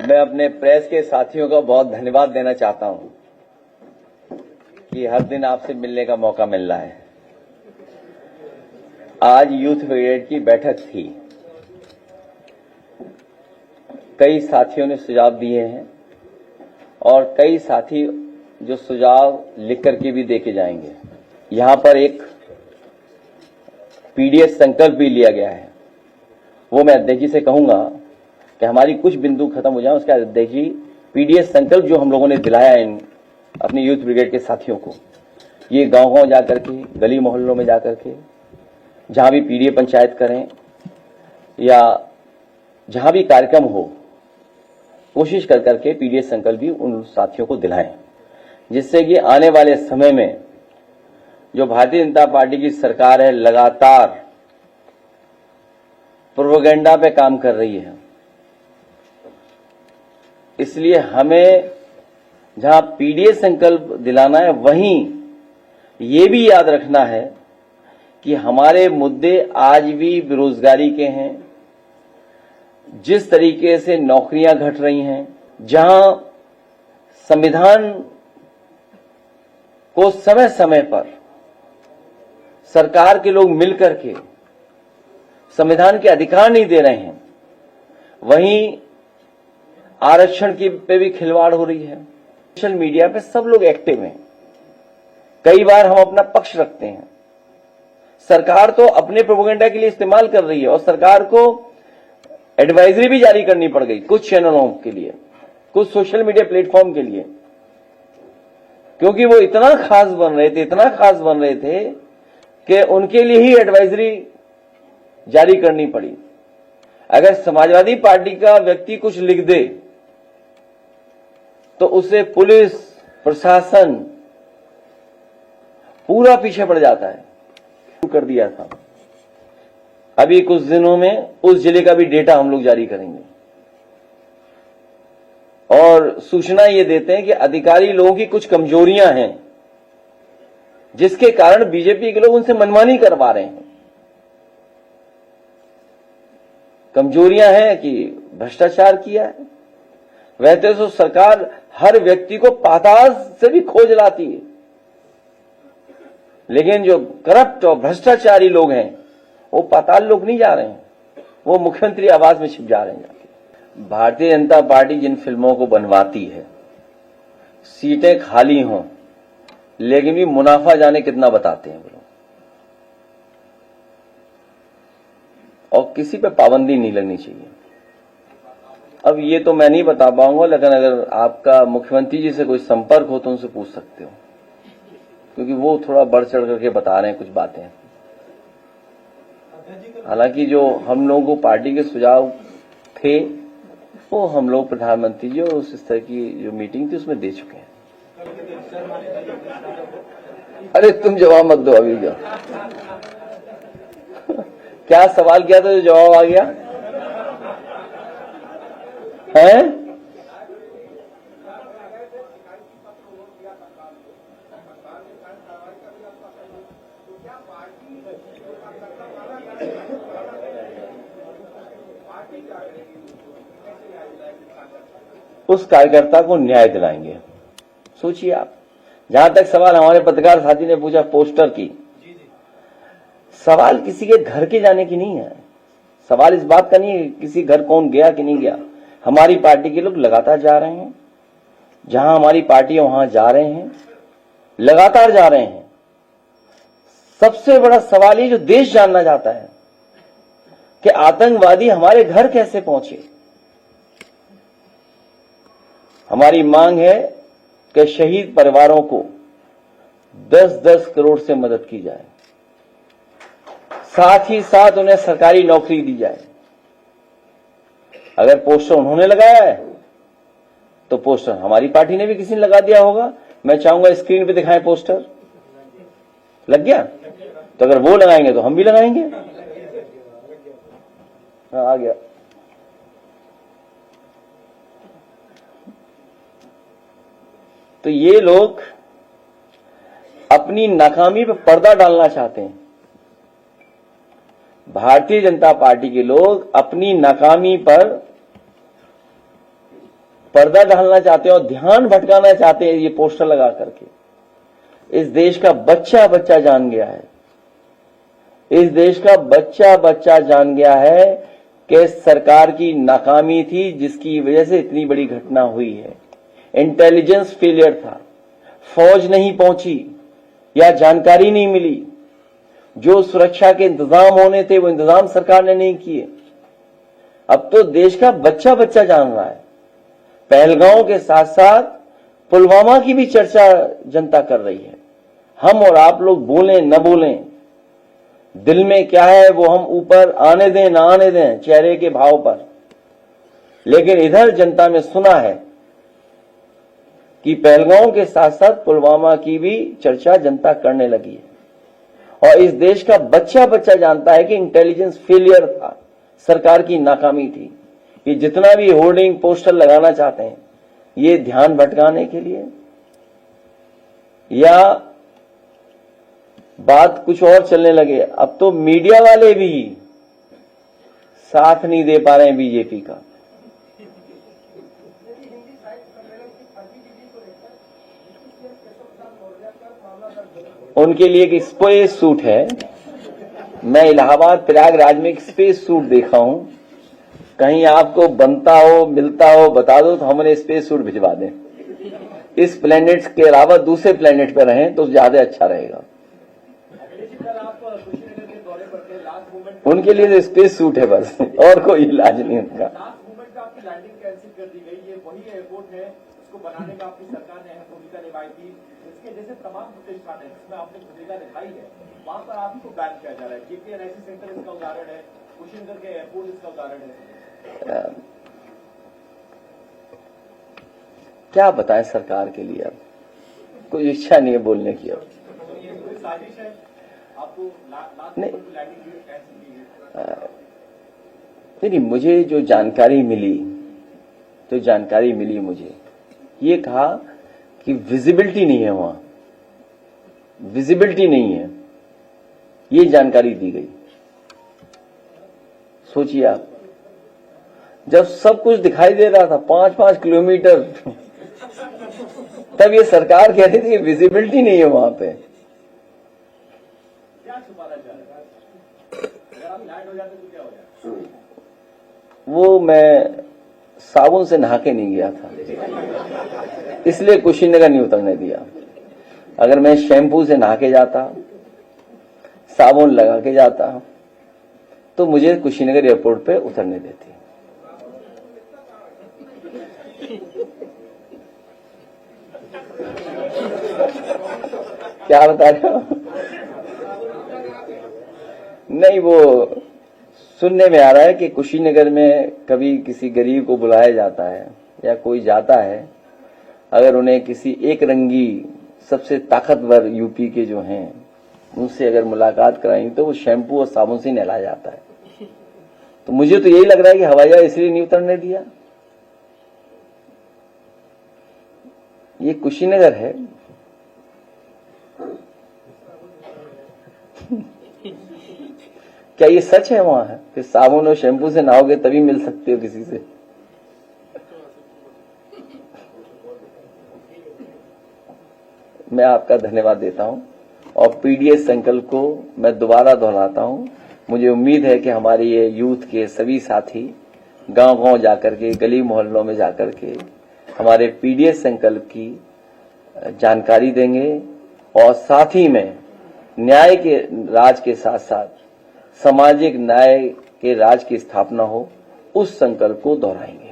मैं अपने प्रेस के साथियों का बहुत धन्यवाद देना चाहता हूं कि हर दिन आपसे मिलने का मौका मिल रहा है। आज यूथ ब्रिगेड की बैठक थी। कई साथियों ने सुझाव दिए हैं और कई साथी जो सुझाव लिख करके भी देके जाएंगे। यहां पर एक पीडीएस संकल्प भी लिया गया है। वो मैं अध्यक्ष जी से कहूंगा कि हमारी कुछ बिंदु खत्म हो जाए, उसके बाद अध्यक्ष जी पीडीएस संकल्प जो हम लोगों ने दिलाया इन अपने यूथ ब्रिगेड के साथियों को, ये गांव-गांव जाकर के, गली मोहल्लों में जाकर के, जहां भी पीडीए पंचायत करें या जहां भी कार्यक्रम हो, कोशिश कर करके पीडीएस संकल्प भी उन साथियों को दिलाएं, जिससे कि आने वाले समय में जो भारतीय जनता पार्टी की सरकार है लगातार प्रोपेगेंडा पे काम कर रही है। इसलिए हमें जहां पीडीएस संकल्प दिलाना है, वहीं ये भी याद रखना है कि हमारे मुद्दे आज भी बेरोजगारी के हैं। जिस तरीके से नौकरियां घट रही हैं, जहां संविधान को समय समय पर सरकार के लोग मिलकर के संविधान के अधिकार नहीं दे रहे हैं, वहीं आरक्षण की पे भी खिलवाड़ हो रही है। सोशल मीडिया पे सब लोग एक्टिव हैं। कई बार हम अपना पक्ष रखते हैं। सरकार तो अपने प्रोपेगेंडा के लिए इस्तेमाल कर रही है और सरकार को एडवाइजरी भी जारी करनी पड़ गई कुछ चैनलों के लिए, कुछ सोशल मीडिया प्लेटफॉर्म के लिए, क्योंकि वो इतना खास बन रहे थे कि उनके लिए ही एडवाइजरी जारी करनी पड़ी। अगर समाजवादी पार्टी का व्यक्ति कुछ लिख दे तो उसे पुलिस प्रशासन पूरा पीछे पड़ जाता है। कर दिया था। अभी कुछ दिनों में उस जिले का भी डेटा हम लोग जारी करेंगे और सूचना ये देते हैं कि अधिकारी लोगों की कुछ कमजोरियां हैं, जिसके कारण बीजेपी के लोग उनसे मनमानी करवा रहे हैं। कमजोरियां हैं कि भ्रष्टाचार किया है। वैसे तो सरकार हर व्यक्ति को पाताल से भी खोज लाती है, लेकिन जो करप्ट और भ्रष्टाचारी लोग हैं वो पाताल लोग नहीं जा रहे हैं, वो मुख्यमंत्री आवास में छिप जा रहे हैं। भारतीय जनता पार्टी जिन फिल्मों को बनवाती है, सीटें खाली हों लेकिन भी मुनाफा जाने कितना बताते हैं वो लोग, और किसी पे पाबंदी नहीं लगनी चाहिए। अब ये तो मैं नहीं बता पाऊंगा, लेकिन अगर आपका मुख्यमंत्री जी से कोई संपर्क हो तो उनसे पूछ सकते हो, क्योंकि वो थोड़ा बढ़ चढ़ करके बता रहे हैं कुछ बातें। हालांकि जो हम लोगों को पार्टी के सुझाव थे वो हम लोग प्रधानमंत्री जी और उस स्तर की जो मीटिंग थी उसमें दे चुके हैं। अरे तुम जवाब मत दो अभी। जो क्या सवाल किया था जो जवाब आ गया है? उस कार्यकर्ता को न्याय दिलाएंगे। सोचिए आप, जहां तक सवाल हमारे पत्रकार साथी ने पूछा पोस्टर की, सवाल किसी के घर के जाने की नहीं है। सवाल इस बात का नहीं है किसी घर कौन गया कि नहीं गया। हमारी पार्टी के लोग लगातार जा रहे हैं, जहां हमारी पार्टी है वहां जा रहे हैं, लगातार जा रहे हैं। सबसे बड़ा सवाल ये जो देश जानना चाहता है कि आतंकवादी हमारे घर कैसे पहुंचे। हमारी मांग है कि शहीद परिवारों को 10-10 करोड़ से मदद की जाए, साथ ही साथ उन्हें सरकारी नौकरी दी जाए। अगर पोस्टर उन्होंने लगाया है तो पोस्टर हमारी पार्टी ने भी किसी ने लगा दिया होगा। मैं चाहूंगा स्क्रीन पे दिखाएं पोस्टर। लग गया? तो अगर वो लगाएंगे तो हम भी लगाएंगे। हाँ, आ गया। तो ये लोग अपनी नाकामी पर पर्दा डालना चाहते हैं। भारतीय जनता पार्टी के लोग अपनी नाकामी पर पर्दा डालना चाहते हैं और ध्यान भटकाना चाहते हैं ये पोस्टर लगा करके। इस देश का बच्चा बच्चा जान गया है, इस देश का बच्चा बच्चा जान गया है कि सरकार की नाकामी थी जिसकी वजह से इतनी बड़ी घटना हुई है। इंटेलिजेंस फेलियर था, फौज नहीं पहुंची या जानकारी नहीं मिली, जो सुरक्षा के इंतजाम होने थे वो इंतजाम सरकार ने नहीं किए। अब तो देश का बच्चा बच्चा जान रहा है। पहलगांव के साथ साथ पुलवामा की भी चर्चा जनता कर रही है। हम और आप लोग बोलें न बोलें, दिल में क्या है वो हम ऊपर आने दें ना आने दें चेहरे के भाव पर, लेकिन इधर जनता ने सुना है कि पहलगांव के साथ साथ पुलवामा की भी चर्चा जनता करने लगी है। और इस देश का बच्चा बच्चा जानता है कि इंटेलिजेंस फेलियर था, सरकार की नाकामी थी। ये जितना भी होर्डिंग पोस्टर लगाना चाहते हैं ये ध्यान भटकाने के लिए या बात कुछ और चलने लगे। अब तो मीडिया वाले भी साथ नहीं दे पा रहे हैं बीजेपी का। उनके लिए एक स्पेस सूट है। मैं इलाहाबाद प्रयागराज में एक स्पेस सूट देखा हूं, कहीं आपको बनता हो मिलता हो बता दो तो हमने स्पेस सूट भिजवा दें। इस प्लेनेट के अलावा दूसरे प्लेनेट पर रहें तो ज्यादा अच्छा रहेगा। उनके लिए तो स्पेस सूट है बस, और कोई इलाज नहीं उनका। बनाने का आपकी सरकार ने अहम भूमिका निभाई थी। इसके जैसे तमाम प्रतिष्ठान है जिसमें आपने भूमिका निभाई है, वहां पर आपको बैन किया जा रहा है। JPNIC सेंटर इसका उदाहरण है, कुशीनगर के एयरपोर्ट इसका उदाहरण है। क्या बताएं सरकार के लिए, अब कोई इच्छा नहीं है बोलने की। अब साजिश है आपको नहीं, मुझे जो जानकारी मिली मुझे ये कहा कि विजिबिलिटी नहीं है, वहां विजिबिलिटी नहीं है, ये जानकारी दी गई। सोचिए आप, जब सब कुछ दिखाई दे रहा था 5-5 किलोमीटर, तब ये सरकार कह रही थी कि विजिबिलिटी नहीं है वहां पे। क्या छुपाना चाह रहे हैं? अगर आप लैंड हो जाते तो क्या हो जाए? वो मैं साबुन से नहा के नहीं गया था, इसलिए कुशीनगर नहीं उतरने दिया। अगर मैं शैम्पू से नहा के जाता, साबुन लगा के जाता, तो मुझे कुशीनगर एयरपोर्ट पे उतरने देती। क्या बता रहे हो? नहीं, वो सुनने में आ रहा है कि कुशीनगर में कभी किसी गरीब को बुलाया जाता है या कोई जाता है, अगर उन्हें किसी एक रंगी सबसे ताकतवर यूपी के जो हैं उनसे अगर मुलाकात कराई तो वो शैम्पू और साबुन से नहलाया जाता है। तो मुझे तो यही लग रहा है कि हवाई जहाज इसलिए नहीं उतरने दिया। ये कुशीनगर है। क्या ये सच है वहां है कि साबुन और शैम्पू से नहाओगे तभी मिल सकते हो किसी से? मैं आपका धन्यवाद देता हूं और पीडीएस संकल्प को मैं दोबारा दोहराता हूं। मुझे उम्मीद है कि हमारे ये यूथ के सभी साथी गांव-गांव जाकर के, गली मोहल्लों में जाकर के हमारे पीडीएस संकल्प की जानकारी देंगे और साथ ही में न्याय के राज के साथ साथ सामाजिक न्याय के राज की स्थापना हो, उस संकल्प को दोहराएंगे।